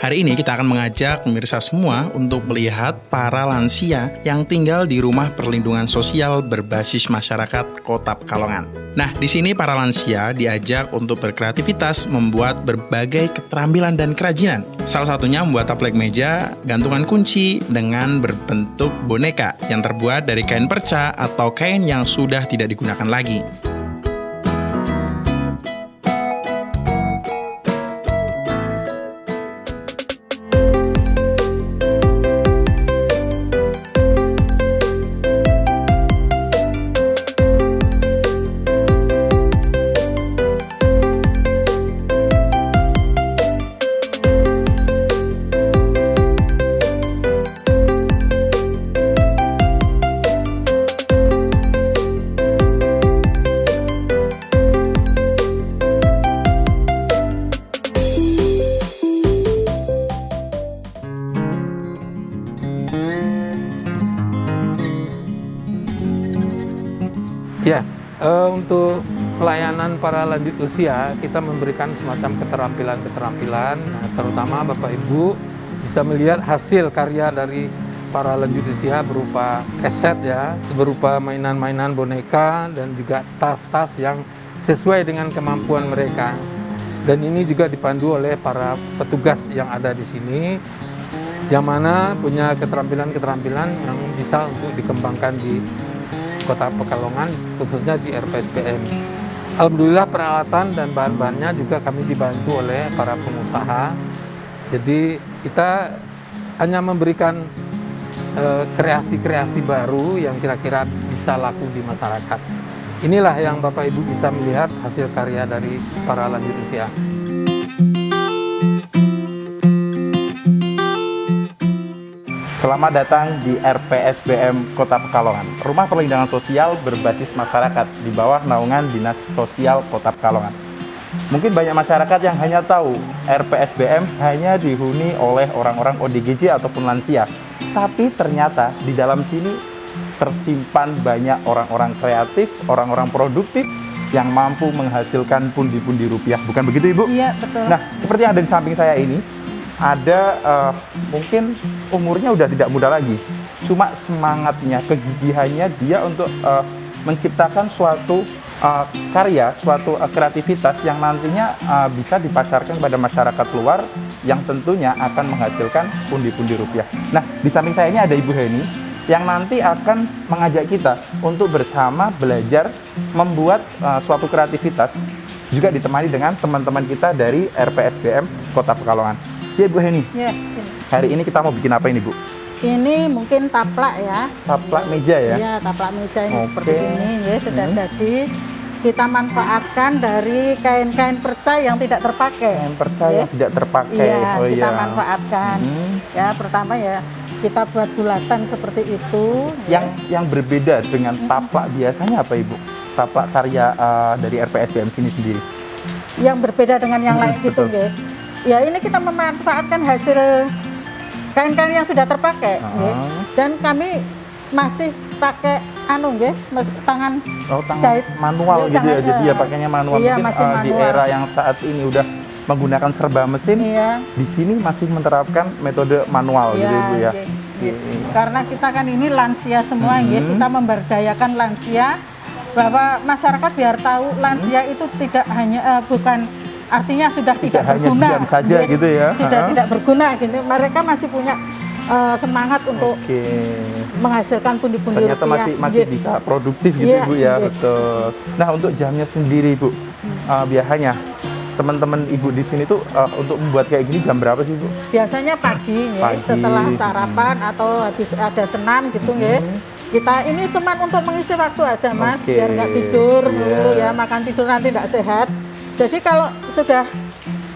Hari ini kita akan mengajak pemirsa semua untuk melihat para lansia yang tinggal di rumah perlindungan sosial berbasis masyarakat Kota Pekalongan. Nah, di sini para lansia diajak untuk berkreativitas membuat berbagai keterampilan dan kerajinan. Salah satunya membuat taplek meja, gantungan kunci dengan berbentuk boneka yang terbuat dari kain perca atau kain yang sudah tidak digunakan lagi. Ya, untuk pelayanan para lanjut usia, kita memberikan semacam keterampilan-keterampilan, terutama Bapak Ibu bisa melihat hasil karya dari para lanjut usia berupa keset ya, berupa mainan-mainan boneka dan juga tas-tas yang sesuai dengan kemampuan mereka. Dan ini juga dipandu oleh para petugas yang ada di sini, yang mana punya keterampilan-keterampilan yang bisa untuk dikembangkan di Kota Pekalongan, khususnya di RPSBM. Alhamdulillah peralatan dan bahan-bahannya juga kami dibantu oleh para pengusaha. Jadi kita hanya memberikan kreasi-kreasi baru yang kira-kira bisa laku di masyarakat. Inilah yang Bapak Ibu bisa melihat hasil karya dari para lanjut usia. Selamat datang di RPSBM Kota Pekalongan, rumah perlindungan sosial berbasis masyarakat di bawah naungan Dinas Sosial Kota Pekalongan. Mungkin banyak masyarakat yang hanya tahu RPSBM hanya dihuni oleh orang-orang ODGJ ataupun lansia. Tapi ternyata di dalam sini tersimpan banyak orang-orang kreatif, orang-orang produktif yang mampu menghasilkan pundi-pundi rupiah. Bukan begitu, Ibu? Iya, betul. Nah, seperti yang ada di samping saya ini, ada mungkin umurnya udah tidak muda lagi, cuma semangatnya, kegigihannya dia untuk menciptakan suatu karya, suatu kreativitas yang nantinya bisa dipasarkan kepada masyarakat luar yang tentunya akan menghasilkan pundi-pundi rupiah. Nah, di samping saya ini ada Ibu Heni yang nanti akan mengajak kita untuk bersama belajar membuat suatu kreativitas, juga ditemani dengan teman-teman kita dari RPSBM Kota Pekalongan. Ya, Bu Heni. Ya, hari ini kita mau bikin apa ini, Bu? ini mungkin taplak ya. Taplak meja ya? Iya, taplak meja ini Oke. seperti ini ya, sudah jadi. Kita manfaatkan dari kain-kain perca yang tidak terpakai. Kain perca yang tidak terpakai. Iya, Oh, kita iya. manfaatkan. Ya, pertama ya kita buat bulatan seperti itu. Yang berbeda dengan taplak biasanya apa, Ibu? Taplak karya dari RPSBM sini sendiri. Yang berbeda dengan yang lain gitu, betul. ya. Ya, ini kita memanfaatkan hasil kain-kain yang sudah terpakai, nggih. Dan kami masih pakai tangan Tangan jahit. manual gitu ya, jadi ya pakainya manual. Iya, Mungkin masih di manual. era yang saat ini udah menggunakan serba mesin, Iya. di sini masih menerapkan metode manual gitu, Ibu ya. Karena kita kan ini lansia semua, nggih. Kita memberdayakan lansia bahwa masyarakat biar tahu lansia itu tidak hanya bukan artinya sudah tidak hanya berguna, diam saja nggih. gitu ya. Sudah tidak berguna gitu. Mereka masih punya semangat untuk Oke. menghasilkan pundi-pundi Ternyata rupiah. masih Nggih. bisa produktif gitu, Iya, Ibu ya, nggih. betul. Nah, untuk jamnya sendiri, Bu, biasanya teman-teman Ibu di sini tuh untuk membuat kayak gini jam berapa sih, Bu? Biasanya pagi, nggih, Pagi. setelah sarapan atau habis ada senam gitu, nggih. Kita ini cuma untuk mengisi waktu aja, Mas, Oke. biar nggak tidur Iya. dulu ya, makan tidur nanti nggak sehat. Jadi kalau sudah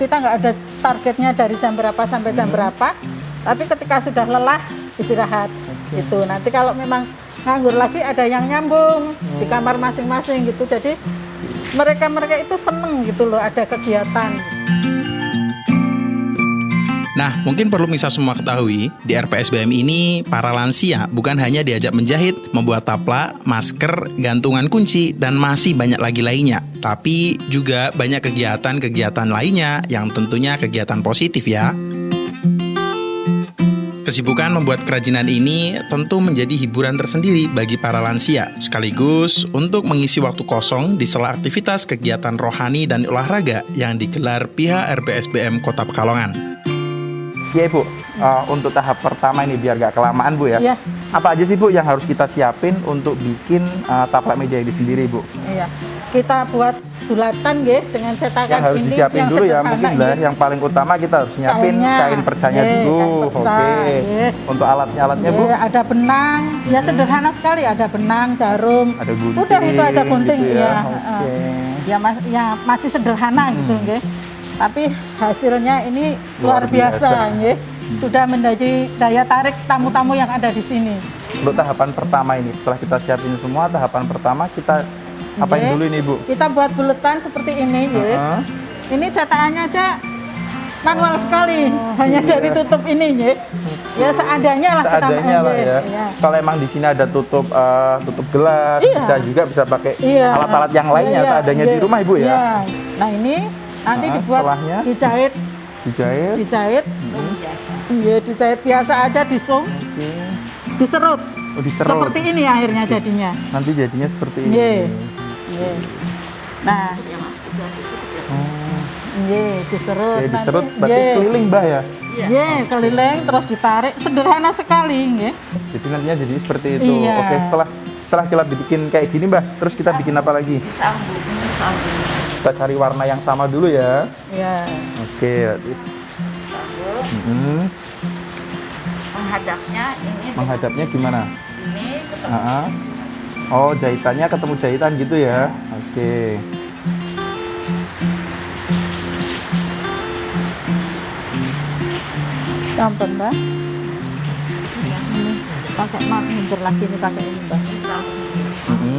kita nggak ada targetnya dari jam berapa sampai jam berapa, tapi ketika sudah lelah istirahat gitu. Nanti kalau memang nganggur lagi ada yang nyambung di kamar masing-masing gitu. Jadi mereka itu seneng gitu loh ada kegiatan. Nah, mungkin perlu bisa semua ketahui, di RPSBM ini para lansia bukan hanya diajak menjahit, membuat taplak, masker, gantungan kunci, dan masih banyak lagi lainnya. Tapi juga banyak kegiatan-kegiatan lainnya yang tentunya kegiatan positif ya. Kesibukan membuat kerajinan ini tentu menjadi hiburan tersendiri bagi para lansia, sekaligus untuk mengisi waktu kosong di sela aktivitas kegiatan rohani dan olahraga yang digelar pihak RPSBM Kota Pekalongan. Ya Ibu, untuk tahap pertama ini biar gak kelamaan Bu ya. Iya. Apa aja sih Bu yang harus kita siapin untuk bikin taplak meja ini sendiri Bu? Iya. Kita buat bulatan nggih dengan cetakan Yang harus ini disiapin yang dulu ya sederhana mungkin lah. nggih. Yang paling utama kita harus nyiapin Kainnya. kain percanya Nggih, dulu. kain perca, Oke. nggih. Untuk alatnya Bu? Ada benang, ya sederhana sekali. Ada benang, jarum. Ada gunting. Udah itu aja gunting gitu ya. Oke. Ya masih sederhana gitu nggih. Tapi hasilnya ini luar Luar biasa. biasa nggih. Sudah menjadi daya tarik tamu-tamu yang ada di sini. Untuk tahapan pertama ini, setelah kita siapin semua, tahapan pertama kita apain Nggih. dulu ini Bu? Kita buat buletan seperti ini nggih. Heeh. Ini cetakannya aja manual sekali, hanya dari tutup ini nggih. Ya seadanya lah kita Seadanya lah ya. Iya. Kalau emang di sini ada tutup gelas, Iya. bisa pakai Iya. alat-alat yang lainnya Iya, seadanya di iya, rumah Ibu ya. iya. Nah ini nanti dibuat setelahnya? dijahit, Dijahit. Iya, dijahit biasa aja, disung, Oke. diserut. Oh, diserut. Seperti ini akhirnya jadinya. Nanti jadinya seperti ini. Iya. Iya. Nah, Oh. iya diserut. Oke, diserut Nanti, berarti iya. keliling Mbah ya. Iya, keliling terus ditarik, sederhana sekali, nggih. Jadi nantinya jadi seperti itu. Iya. Oke, setelah kita bikin kayak gini Mbah, terus kita bikin apa lagi? Sambung. Kita cari warna yang sama dulu ya. Iya. Oke, berarti. Menghadapnya ini Menghadapnya gimana? ini ketemu Ah, ah. Oh, jahitannya ketemu jahitan gitu ya. Oke. Gampang, Mbak. Ini pakai mundur lagi nih pakai ini, Mbak.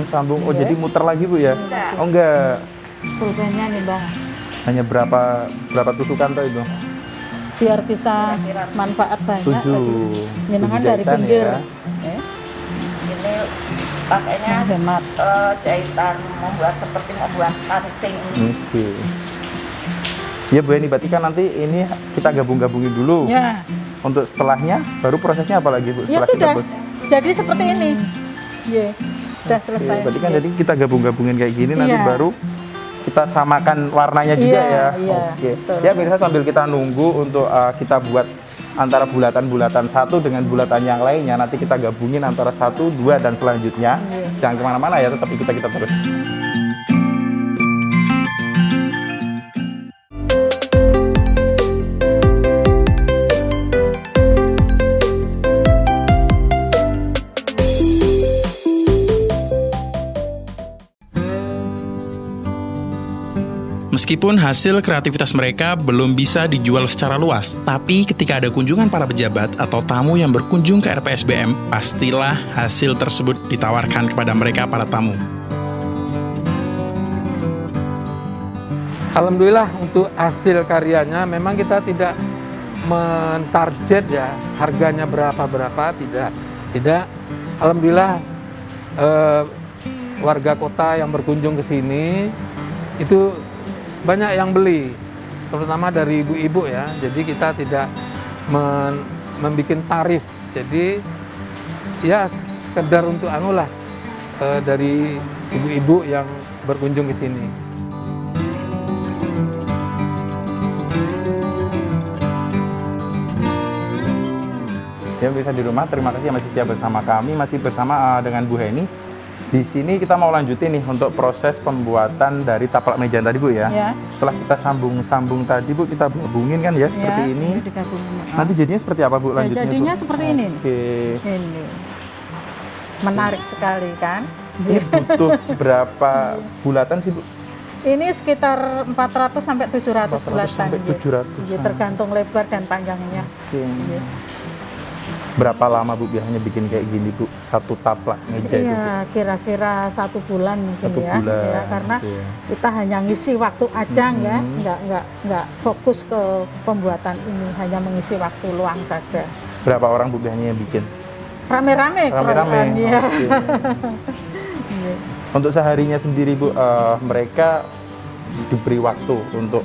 Sambung. Oh, Iya. jadi muter lagi Bu ya? Oh, enggak. Pulpennya nih, Mbak. Hanya berapa tusukan tuh itu? Biar bisa manfaat banyak. 7. Ini kan dari pinggir. Ya. ini pakainya Hemat. jahitan seperti membuat kancing. Oke. Ya Bu, ini berarti kan nanti ini kita gabung-gabungin dulu. Ya. Untuk setelahnya, baru prosesnya apa lagi Bu? Ya Setelah kita sudah. buat? Jadi seperti ini. Iya. Sudah selesai. Oke, berarti kan jadi kita gabung-gabungin kayak gini nanti Iya. baru kita samakan warnanya juga Iya, ya. iya, Oke. betul. Ya pemirsa, sambil kita nunggu untuk kita buat antara bulatan-bulatan satu dengan bulatan yang lainnya, nanti kita gabungin antara 1, 2 dan selanjutnya. Iya. Jangan kemana-mana ya, tetap ikuti kita terus. Meskipun hasil kreativitas mereka belum bisa dijual secara luas, tapi ketika ada kunjungan para pejabat atau tamu yang berkunjung ke RPSBM, pastilah hasil tersebut ditawarkan kepada mereka para tamu. Alhamdulillah untuk hasil karyanya memang kita tidak mentarget ya harganya berapa tidak. Alhamdulillah warga kota yang berkunjung ke sini itu banyak yang beli, terutama dari ibu-ibu ya. Jadi kita tidak membuat tarif. Jadi ya sekedar untuk dari ibu-ibu yang berkunjung ke sini. Ya bisa di rumah, terima kasih yang masih setia bersama kami, masih bersama dengan Bu Heni. Di sini kita mau lanjutin nih untuk proses pembuatan dari taplak meja tadi Bu ya. Ya. Setelah kita sambung tadi Bu, kita gabungin kan ya seperti Ya, ini. digabungin. Nanti jadinya seperti apa Bu Ya, lanjutnya? jadinya Bu? seperti ini. Oke. Ini. Menarik sekali kan? Ini butuh berapa bulatan sih Bu? Ini sekitar 400 sampai 700 400 bulatan. sampai iya. 700. Iya, tergantung lebar dan panjangnya. Oke. Iya. Berapa lama Bu biasanya bikin kayak gini Bu? Satu taplak meja itu Bu? Iya, kira-kira 1 bulan mungkin 1 ya. bulan. Ya, karena Oke. kita hanya ngisi waktu aja ya, nggak fokus ke pembuatan ini, hanya mengisi waktu luang saja. Berapa orang Bu biasanya yang bikin? Rame-rame, Rame-rame. keroyokan, ya. Oke. Iya. Untuk seharinya sendiri Bu, mereka diberi waktu untuk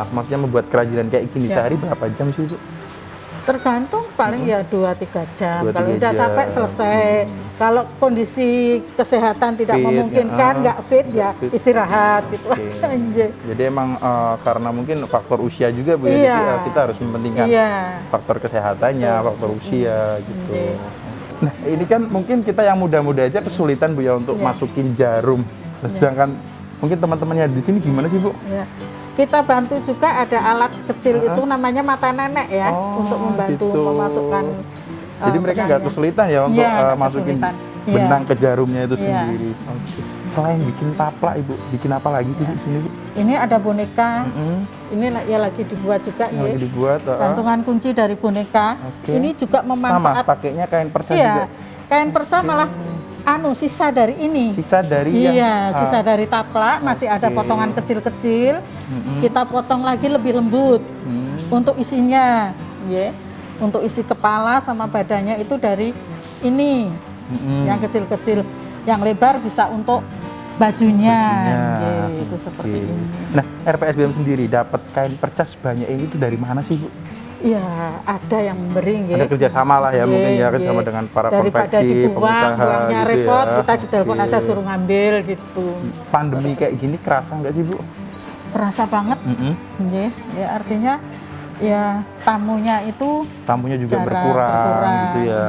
maksudnya membuat kerajinan kayak gini Ya. sehari berapa jam sih Bu? Tergantung paling ya 2-3 jam. 2-3 Kalau udah jam. capek selesai. Kalau kondisi kesehatan tidak Fit, memungkinkan, nggak fit ya fit. istirahat gitu Oke. aja. Nje. Jadi emang karena mungkin faktor usia juga Bu ya, Iya. jadi kita harus mementingkan Iya. faktor kesehatannya, faktor usia gitu. Iya. Nah ini kan mungkin kita yang muda-muda aja kesulitan Bu ya untuk Iya. masukin jarum. Nah, sedangkan mungkin teman-temannya di sini gimana sih Bu? Ya. Kita bantu juga ada alat kecil itu namanya mata nenek ya Oh, untuk membantu gitu. memasukkan. Jadi mereka nggak benangnya. kesulitan ya untuk Iya, nggak masukin kesulitan. Iya. benang ke jarumnya itu Iya. sendiri. Oke. Selain bikin taplak Ibu, bikin apa lagi sih di sini Bu? Ini ada boneka. Mm-mm. Ini ya lagi dibuat juga Yang ya. lagi dibuat. Gantungan kunci dari boneka. Oke. Ini juga Sama, memanfaat. pakainya kain perca juga. Iya. Kain perca malah sisa dari ini. Sisa dari yang Iya, sisa dari taplak masih ada Oke. potongan kecil-kecil. Mm-mm. Kita potong lagi lebih lembut. Hmm. Untuk isinya, ya. Untuk isi kepala sama badannya itu dari ini. Mm-mm. Yang kecil-kecil, yang lebar bisa untuk bajunya. Bajunya. Ya, itu seperti Oke. ini. Nah, RPSBM sendiri dapat kain perca sebanyak ini itu dari mana sih Bu? Iya, ada yang memberi, ya. Ada kerjasama lah ya, mungkin ya kerjasama Ye. dengan para Daripada konveksi, dibuang, pengusaha buangnya gitu repot, ya. kita ditelepon Oke. aja suruh ngambil gitu. Pandemi kayak gini kerasa nggak sih Bu? Kerasa banget, Mm-mm. ya. Ya artinya ya tamunya itu Tamunya juga jarang berkurang gitu ya.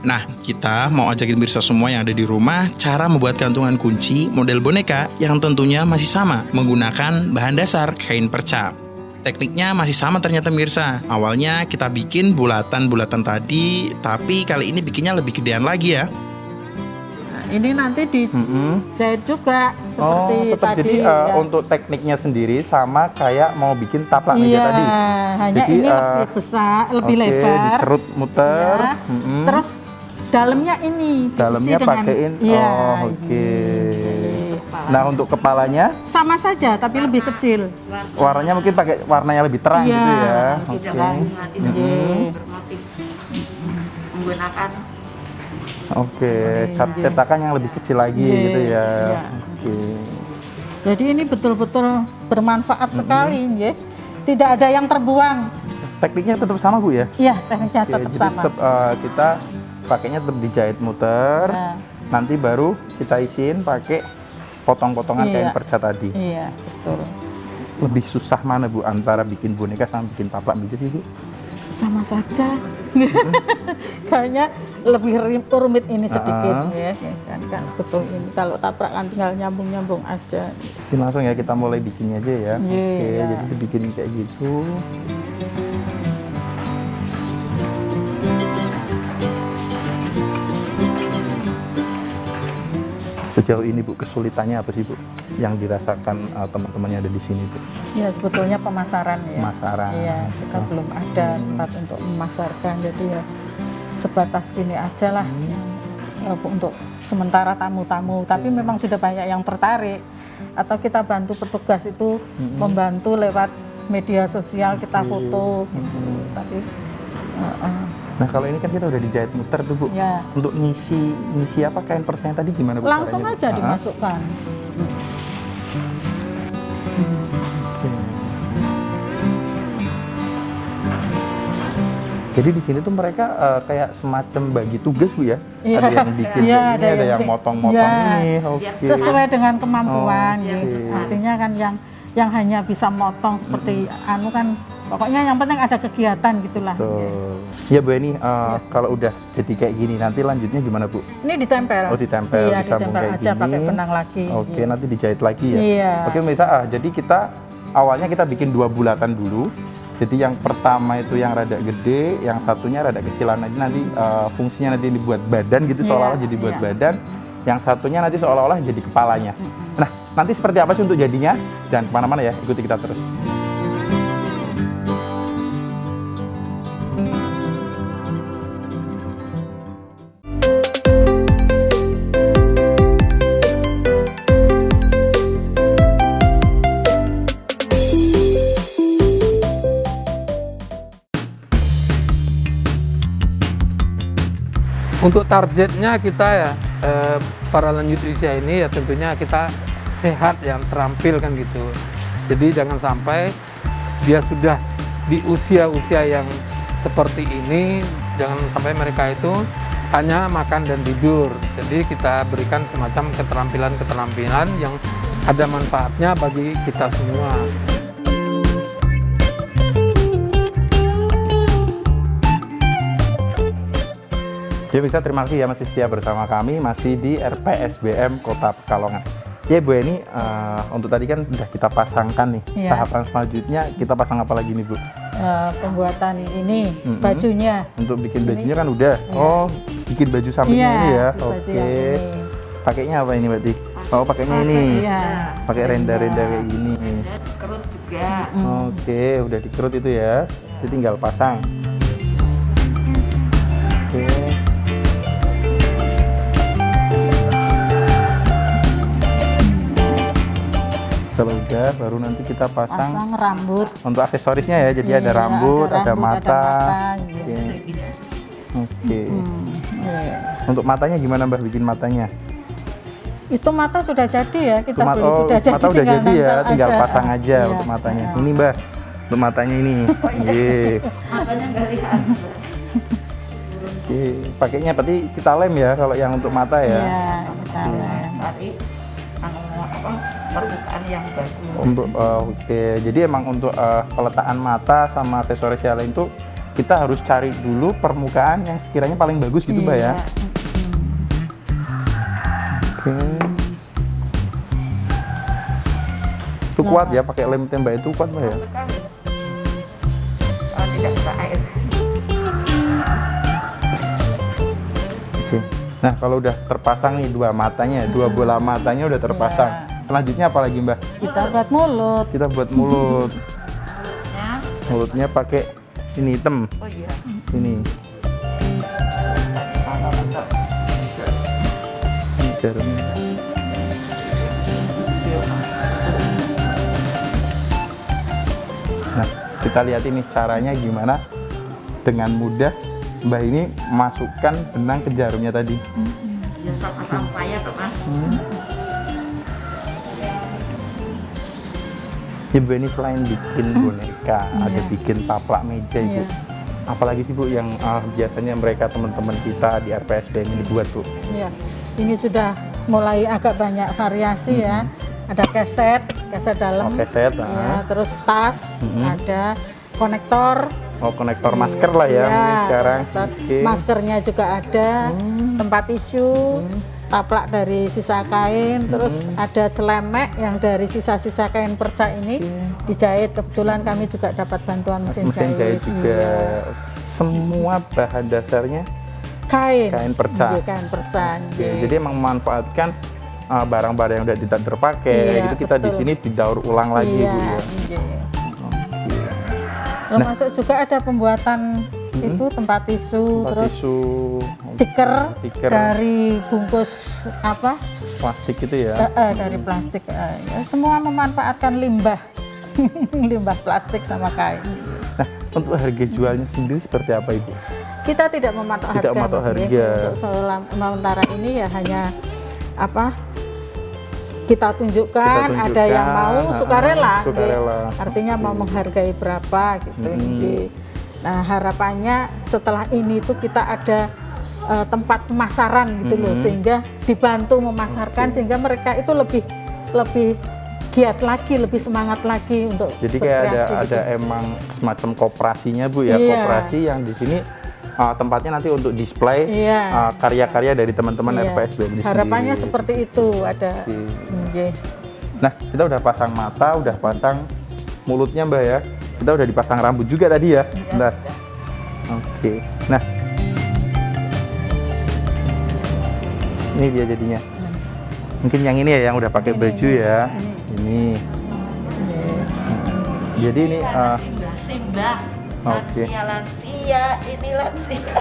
Nah, kita mau ajakin pemirsa semua yang ada di rumah cara membuat gantungan kunci model boneka yang tentunya masih sama menggunakan bahan dasar kain perca. Tekniknya masih sama ternyata pemirsa. Awalnya kita bikin bulatan-bulatan tadi, tapi kali ini bikinnya lebih gedean lagi ya. Nah, ini nanti dijahit juga seperti Oh, tetap tadi. jadi ya. untuk tekniknya sendiri sama kayak mau bikin taplak meja Iya, tadi. hanya Jadi, ini lebih besar, lebih Oke, lebar. diserut muter. Ya. Mm-mm. Terus dalamnya ini diisi dalamnya dengan pakein. iya, Oh, oke. ini. Nah, untuk kepalanya Sama saja tapi lebih kecil. warnanya mungkin pakai warnanya lebih terang Iya, gitu ya. lebih Oke. terang. Iya. bermotif menggunakan Oke, Iya. cetakan yang lebih kecil lagi Iya, gitu ya. iya. Oke. Jadi ini betul-betul bermanfaat sekali, ya. Tidak ada yang terbuang. Tekniknya tetap sama Bu ya? Iya, tekniknya Oke, tetap jadi sama. tetap kita pakainya tetap dijahit muter. Nah, Nanti baru kita isiin pakai potong-potongan Iya. kain perca tadi. iya, betul. Lebih susah mana Bu antara bikin boneka sama bikin taplak meja sih Bu? Sama saja. Kayaknya lebih rumit ini sedikit ya. Kan betul ini kalau taprak kan tinggal nyambung-nyambung aja. Jadi langsung ya kita mulai bikinnya aja ya. Iya. Oke, jadi dibikin kayak gitu. Sejauh ini Bu, kesulitannya apa sih Bu yang dirasakan teman-teman yang ada di sini Bu? Ya sebetulnya pemasaran ya. Pemasaran. Iya, kita belum ada tempat untuk memasarkan. Jadi ya sebatas gini aja lah. Untuk sementara tamu-tamu. Tapi memang sudah banyak yang tertarik. Atau kita bantu petugas itu membantu lewat media sosial kita foto gitu. Tapi Nah kalau ini kan kita udah dijahit muter tuh Bu. ya Untuk ngisi apa kain percanya tadi gimana Bu? langsung caranya? aja Ah, dimasukkan. oke. Jadi di sini tuh mereka kayak semacam bagi tugas Bu ya? Iya. Ada yang bikin Iya, kayak gini, ada yang motong-motong Iya. ini. Oke. Sesuai dengan kemampuan Oh, gitu. oke. Artinya kan yang hanya bisa motong seperti anu kan pokoknya yang penting ada kegiatan gitulah. Tuh. Ya Bu Eni, kalau udah jadi kayak gini nanti lanjutnya gimana Bu? Ini ditempel. Oh ditempel, Iya, disambung ditempel kayak aja gini. pakai benang lagi. Oke, Iya. nanti dijahit lagi ya. Iya. Oke, Mbak jadi kita awalnya kita bikin 2 bulatan dulu. Jadi yang pertama itu yang rada gede, yang satunya rada kecilan. Nanti fungsinya nanti dibuat badan gitu, Iya, seolah-olah jadi buat iya. badan. Yang satunya nanti seolah-olah jadi kepalanya. Nah, nanti seperti apa sih untuk jadinya? Jangan kemana-mana ya, ikuti kita terus. Untuk targetnya kita ya, para lanjut usia ini ya tentunya kita sehat yang terampil kan gitu. Jadi jangan sampai dia sudah di usia-usia yang seperti ini, jangan sampai mereka itu hanya makan dan tidur. Jadi kita berikan semacam keterampilan-keterampilan yang ada manfaatnya bagi kita semua. Ya bisa, terima kasih ya masih setia bersama kami, masih di RPSBM Kota Pekalongan. Ya Bu Eni, untuk tadi kan udah kita pasangkan nih. Iya. Tahapan selanjutnya kita pasang apa lagi nih Bu? Pembuatan ini bajunya. Untuk bikin bajunya kan udah. Iya. Oh, bikin baju sampingnya Iya, ini ya. baju Oke. yang ini. Pakainya apa ini berarti? Oh, pakainya ini. Iya. Pakai renda-renda kayak gini. Kerut juga. Oke, udah dikerut itu ya. Jadi tinggal pasang. Oke. Kalau udah, baru nanti kita pasang Pasang rambut. untuk aksesorisnya ya. Jadi Iya, ada rambut, ada mata. gitu. Oke. Iya. Untuk matanya gimana Mbah bikin matanya? Itu mata sudah jadi ya, kita beli Oh, sudah jadi, mata udah tinggal jadi ya, nempel tinggal aja. pasang aja Iya, untuk matanya. iya. Ini Mbah, untuk matanya ini. Iya. Makanya nggak lihat. Oke, pakainya berarti kita lem ya kalau yang untuk mata ya. Iya, kita lem. Cari permukaan yang bagus. Untuk oke, jadi emang untuk peletakan mata sama aksesoris yang lain tuh kita harus cari dulu permukaan yang sekiranya paling bagus gitu Mbak ya. Iya. Oke. Itu kuat ya, pakai lem tembak itu kuat Mbak ya. Sekali. Kalau tidak bisa air. Oke. Nah kalau udah terpasang nih dua matanya, dua bola matanya udah terpasang. Iya. Selanjutnya apa lagi Mbak? Kita buat mulut. Kita buat mulut. Ya. Mulutnya pakai ini hitam. Oh iya. Ini. Ini jarumnya. Nah, kita lihat ini caranya gimana dengan mudah Mbah ini masukkan benang ke jarumnya tadi. Ya sama-sama ya tuh Mas. Ibu ini selain bikin boneka, ada bikin taplak meja Ibu. Iya. Apalagi sih Bu yang biasanya mereka teman-teman kita di RPSBM ini buat Bu? Iya. Ini sudah mulai agak banyak variasi ya. Ada keset dalam. Oke, set. Ya, terus tas, ada konektor. Oh, konektor masker lah ya, mungkin sekarang. konektor. Oke. Maskernya juga ada, tempat tisu, taplak dari sisa kain, terus ada celemek yang dari sisa-sisa kain perca ini dijahit. Kebetulan kami juga dapat bantuan mesin jahit juga. Iya. Semua bahan dasarnya Kain perca. Iya, kain perca. Oke, iya. jadi emang memanfaatkan barang-barang yang udah tidak terpakai, Iya, itu kita di betul. sini didaur ulang lagi Iya, Bu ya. iya. Oke. Termasuk juga ada pembuatan itu tempat tisu, Tempat terus tisu, stiker stiker dari bungkus apa? plastik itu ya. Dari plastik. Ya, semua memanfaatkan limbah, limbah plastik sama kain. Nah, untuk harga jualnya sendiri seperti apa Ibu? Kita tidak mematok Tidak harga. mematok Mas, ya. harga. Untuk sementara ini ya hanya apa? Kita tunjukkan, ada yang mau sukarela, sukarela. artinya mau menghargai berapa gitu. Nggih. Nah harapannya setelah ini tuh kita ada tempat pemasaran gitu loh, sehingga dibantu memasarkan sehingga mereka itu lebih giat lagi, lebih semangat lagi untuk Jadi kayak berkreasi ada gitu. emang semacam koperasinya Bu ya, Iya. koperasi yang di sini tempatnya nanti untuk display Iya. karya-karya dari teman-teman Iya. RPSBM ini Harapannya sendiri. seperti itu ada. Oke. Nggih. Nah, kita udah pasang mata, udah pasang mulutnya Mbak ya. Kita udah dipasang rambut juga tadi ya. Bentar. Oke. Nah, ini dia jadinya. Mungkin yang ini ya yang udah pakai baju ya. Ini. Jadi ini Simbah. Oke. Lansia, ini lansia.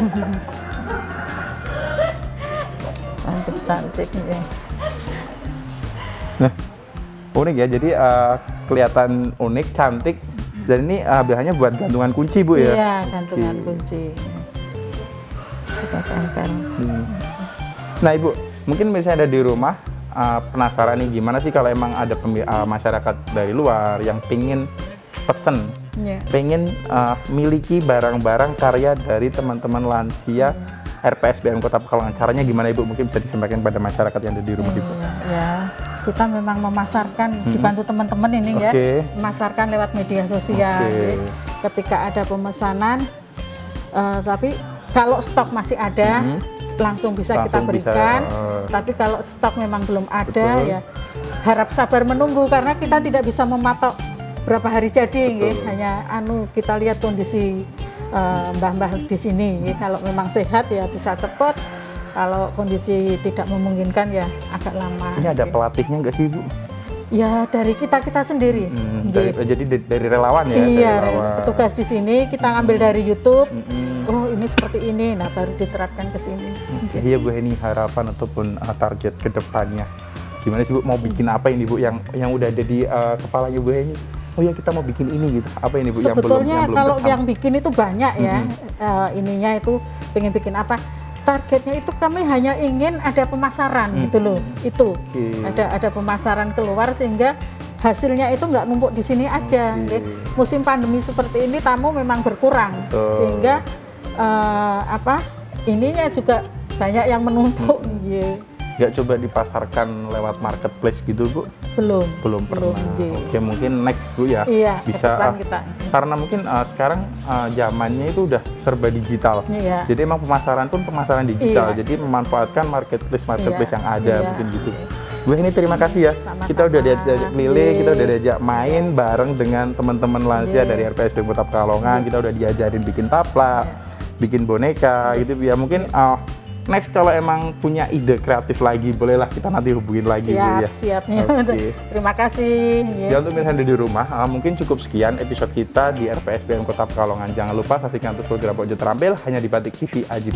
Cantik-cantik ya. Nah, unik ya. Jadi kelihatan unik, cantik. Dan ini bahannya buat gantungan kunci Bu ya. Iya, gantungan Oke. kunci. Kita tempel. Nah Ibu, mungkin misalnya ada di rumah penasaran nih gimana sih kalau emang ada masyarakat dari luar yang pingin pesen Iya. pengen miliki barang-barang karya dari teman-teman lansia RPSBM Kota Pekalongan. Caranya gimana Ibu? Mungkin bisa disampaikan pada masyarakat yang ada di rumah Ibu. Ya, kita memang memasarkan, dibantu teman-teman ini ya, Oke. memasarkan lewat media sosial. Oke. Ketika ada pemesanan, tapi kalau stok masih ada, langsung bisa kita Langsung bisa, berikan. Tapi kalau stok memang belum ada, Betul. ya harap sabar menunggu karena kita tidak bisa mematok berapa hari jadi, nggih. Hanya kita lihat kondisi mbah-mbah di sini. Nggih. Kalau memang sehat ya bisa cepat. Kalau kondisi tidak memungkinkan ya agak lama. Ini ada nggih. pelatihnya nggak sih Ibu? Ya dari kita sendiri. Nggih. Jadi dari relawan ya? Iya, dari relawan. petugas di sini kita ngambil dari YouTube. Mm-mm. Oh ini seperti ini, nah baru diterapkan ke sini. Iya Bu Heni, harapan ataupun target ke depannya. Gimana sih Bu, mau bikin apa ini Bu yang udah ada di kepalanya Bu Heni? Oh ya kita mau bikin ini gitu. Apa ini Bu Sebetulnya yang belum kalau tersam- yang bikin itu banyak ya. Ininya itu pengen bikin apa? Targetnya itu kami hanya ingin ada pemasaran gitu loh. Itu Oke. ada pemasaran keluar sehingga hasilnya itu nggak numpuk di sini aja. Oke. Nggih. Musim pandemi seperti ini tamu memang berkurang Betul. sehingga ininya juga banyak yang menumpuk. Nggih. Nggak coba dipasarkan lewat marketplace gitu Bu? Belum pernah. nggih. Oke, mungkin next Bu ya. Iya, Bisa ke depan kita. karena mungkin sekarang zamannya itu udah serba digital. Iya. Jadi emang pemasaran pun pemasaran digital. Iya. Jadi memanfaatkan marketplace Iya, yang ada iya. mungkin gitu. Bu ini terima kasih ya. Sama-sama. Kita udah diajak keliling, Iya. kita udah diajak main bareng dengan teman-teman lansia Iya. dari RPSBM Kota Pekalongan. Kita udah diajarin bikin taplak, bikin boneka gitu ya. Mungkin next kalau emang punya ide kreatif lagi, bolehlah kita nanti hubungin lagi Bu ya. Siap nih. Oke. Terima kasih. Nggih. Ya untuk mirsa di rumah, mungkin cukup sekian episode kita di RPSBM Kota Pekalongan. Jangan lupa saksikan terus program Ojo Terampil hanya di Batik TV Ajib.